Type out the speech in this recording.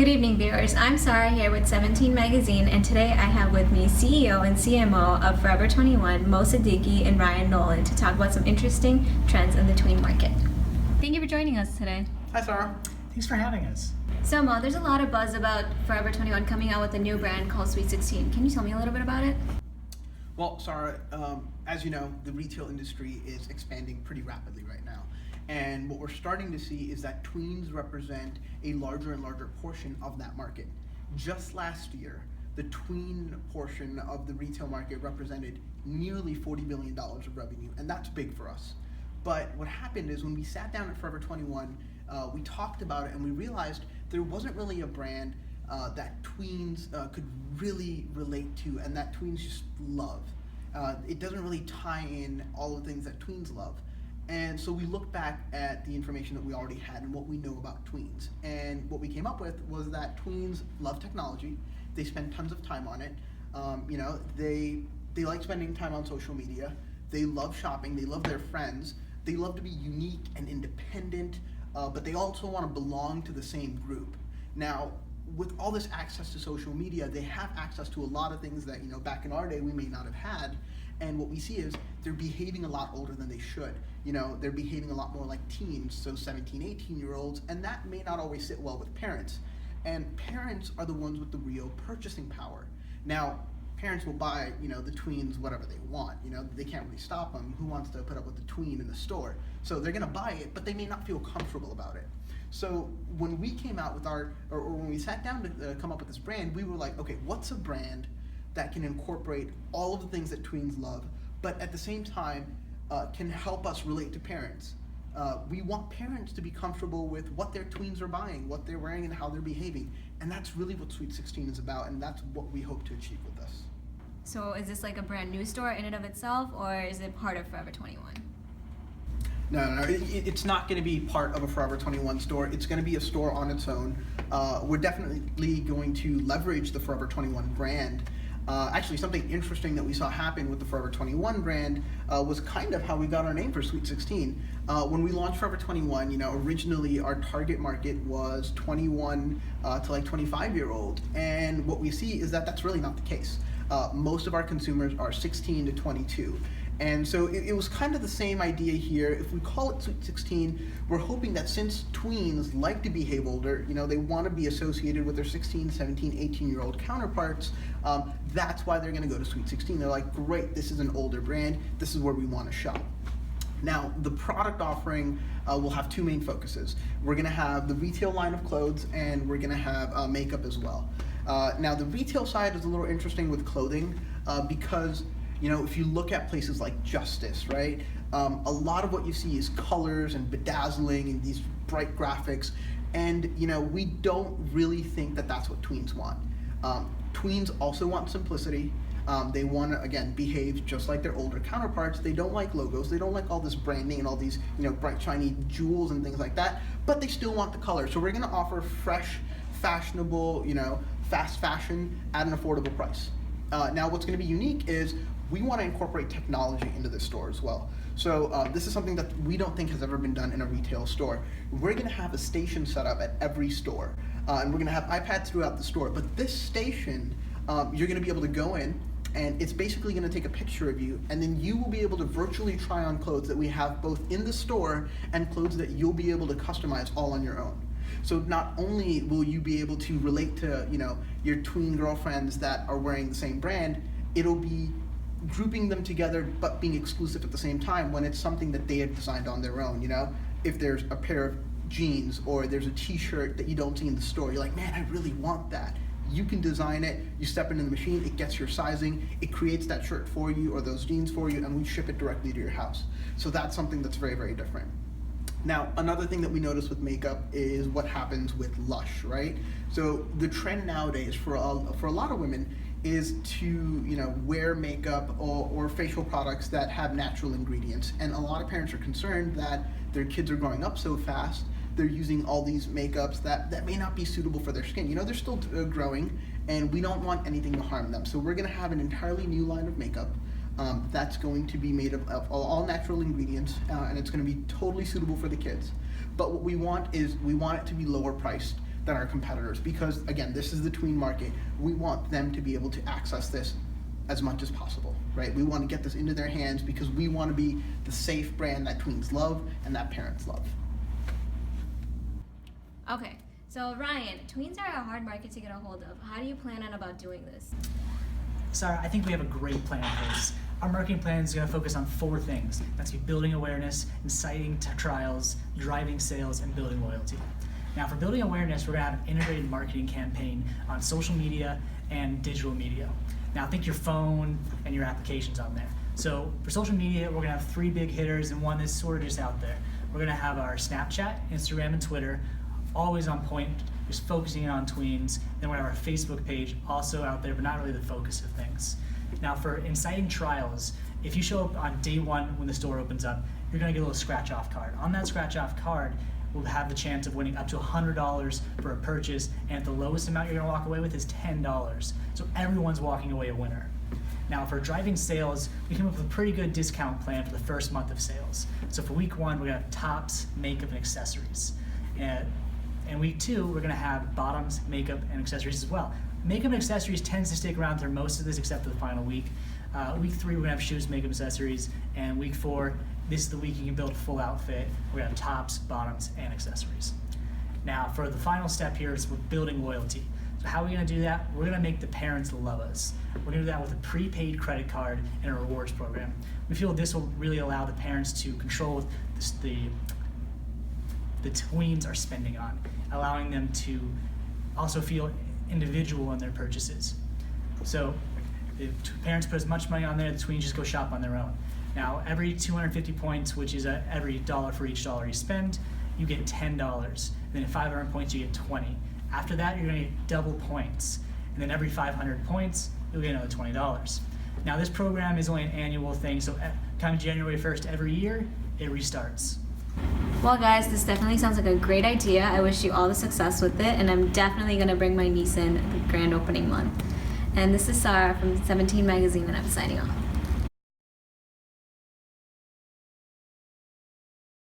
Good evening, viewers. I'm Sarah here with 17 Magazine, and today I have with me CEO and CMO of Forever 21, Mo Siddiqui and Ryan Nolan, to talk about some interesting trends in the tween market. Thank you for joining us today. Hi, Sarah. Thanks for having us. So, Mo, there's a lot of buzz about Forever 21 coming out with a new brand called Sweet16. Can you tell me a little bit about it? Well, Sarah, as you know, the retail industry is expanding pretty rapidly right now. And what we're starting to see is that tweens represent a larger and larger portion of that market. Just last year, the tween portion of the retail market represented nearly $40 billion of revenue, and that's big for us. But what happened is when we sat down at Forever 21, we talked about it and we realized there wasn't really a brand that tweens could really relate to and that tweens just love. It doesn't really tie in all the things that tweens love. And so we looked back at the information that we already had and what we know about tweens. And what we came up with was that tweens love technology. They spend tons of time on it. They like spending time on social media. They love shopping. They love their friends. They love to be unique and independent, but they also want to belong to the same group. Now, with all this access to social media, they have access to a lot of things that, back in our day we may not have had. And what we see is they're behaving a lot older than they should. They're behaving a lot more like teens, so 17, 18-year-olds, and that may not always sit well with parents. And parents are the ones with the real purchasing power. Now, parents will buy, the tweens whatever they want. They can't really stop them. Who wants to put up with the tween in the store? So they're gonna buy it, but they may not feel comfortable about it. So when we came out with when we sat down to come up with this brand, we were like, okay, what's a brand that can incorporate all of the things that tweens love, but at the same time can help us relate to parents. We want parents to be comfortable with what their tweens are buying, what they're wearing, and how they're behaving. And that's really what Sweet16 is about, and that's what we hope to achieve with this. So is this like a brand new store in and of itself, or is it part of Forever 21? No, it's not going to be part of a Forever 21 store. It's going to be a store on its own. We're definitely going to leverage the Forever 21 brand. Actually, something interesting that we saw happen with the Forever 21 brand was kind of how we got our name for Sweet16. When we launched Forever 21, originally our target market was 21 to like 25-year-old, and what we see is that that's really not the case. Most of our consumers are 16 to 22. And so it was kind of the same idea here. If we call it Sweet16, we're hoping that since tweens like to behave older, they want to be associated with their 16, 17, 18-year-old counterparts, that's why they're going to go to Sweet16. They're like, great, this is an older brand, this is where we want to shop. Now, the product offering will have two main focuses. We're going to have the retail line of clothes, and we're going to have makeup as well. Now, the retail side is a little interesting with clothing because if you look at places like Justice, right, a lot of what you see is colors and bedazzling and these bright graphics, and we don't really think that that's what tweens want. Tweens also want simplicity. They want to, again, behave just like their older counterparts. They don't like logos. They don't like all this branding and all these, bright, shiny jewels and things like that, but they still want the color. So we're going to offer fresh, fashionable, fast fashion at an affordable price. Now, what's going to be unique is we want to incorporate technology into this store as well. So this is something that we don't think has ever been done in a retail store. We're going to have a station set up at every store, and we're going to have iPads throughout the store. But this station, you're going to be able to go in, and it's basically going to take a picture of you, and then you will be able to virtually try on clothes that we have both in the store and clothes that you'll be able to customize all on your own. So not only will you be able to relate to your tween girlfriends that are wearing the same brand, it'll be grouping them together but being exclusive at the same time when it's something that they have designed on their own. If there's a pair of jeans or there's a t-shirt that you don't see in the store, you're like, man, I really want that. You can design it, you step into the machine, it gets your sizing, it creates that shirt for you or those jeans for you, and we ship it directly to your house. So that's something that's very, very different. Now, another thing that we notice with makeup is what happens with Lush, right? So the trend nowadays for a lot of women is to wear makeup or facial products that have natural ingredients. And a lot of parents are concerned that their kids are growing up so fast, they're using all these makeups that may not be suitable for their skin. They're still growing, and we don't want anything to harm them. So we're gonna have an entirely new line of makeup that's going to be made of all natural ingredients, and it's going to be totally suitable for the kids. But what we want is we want it to be lower priced. than our competitors, because again, this is the tween market. We want them to be able to access this as much as possible, right? We want to get this into their hands because we want to be the safe brand that tweens love and that parents love. Okay, so Ryan, tweens are a hard market to get a hold of. How do you plan on about doing this? Sarah, I think we have a great plan in place. Our marketing plan is going to focus on 4 things. That's building awareness, inciting trials, driving sales, and building loyalty. Now, for building awareness, we're going to have an integrated marketing campaign on social media and digital media. Now, think your phone and your applications on there. So for social media, we're going to have 3 big hitters and one that's sort of just out there. We're going to have our Snapchat, Instagram, and Twitter, always on point, just focusing on tweens. Then we have our Facebook page, also out there, but not really the focus of things. Now, for inciting trials, if you show up on day 1 when the store opens up, you're going to get a little scratch-off card. On that scratch-off card, we'll have the chance of winning up to $100 for a purchase, and the lowest amount you're going to walk away with is $10. So everyone's walking away a winner. Now, for driving sales, we came up with a pretty good discount plan for the first month of sales. So for week 1, we're going to have tops, makeup, and accessories. And week 2, we're going to have bottoms, makeup, and accessories as well. Makeup and accessories tends to stick around through most of this except for the final week. Week 3, we're going to have shoes, makeup, accessories, and week 4, this is the week you can build a full outfit. We're going to have tops, bottoms, and accessories. Now, for the final step here is we're building loyalty. So how are we going to do that? We're going to make the parents love us. We're going to do that with a prepaid credit card and a rewards program. We feel this will really allow the parents to control the tweens are spending on, allowing them to also feel individual in their purchases. So if parents put as much money on there, the tweens just go shop on their own. Now, every 250 points, which is every $1 for each $1 you spend, you get $10. And then at 500 points, you get 20. After that, you're going to get double points. And then every 500 points, you'll get another $20. Now, this program is only an annual thing, so come January 1st every year, it restarts. Well, guys, this definitely sounds like a great idea. I wish you all the success with it, and I'm definitely going to bring my niece in the grand opening month. And this is Sarah from 17 Magazine, and I'm signing off.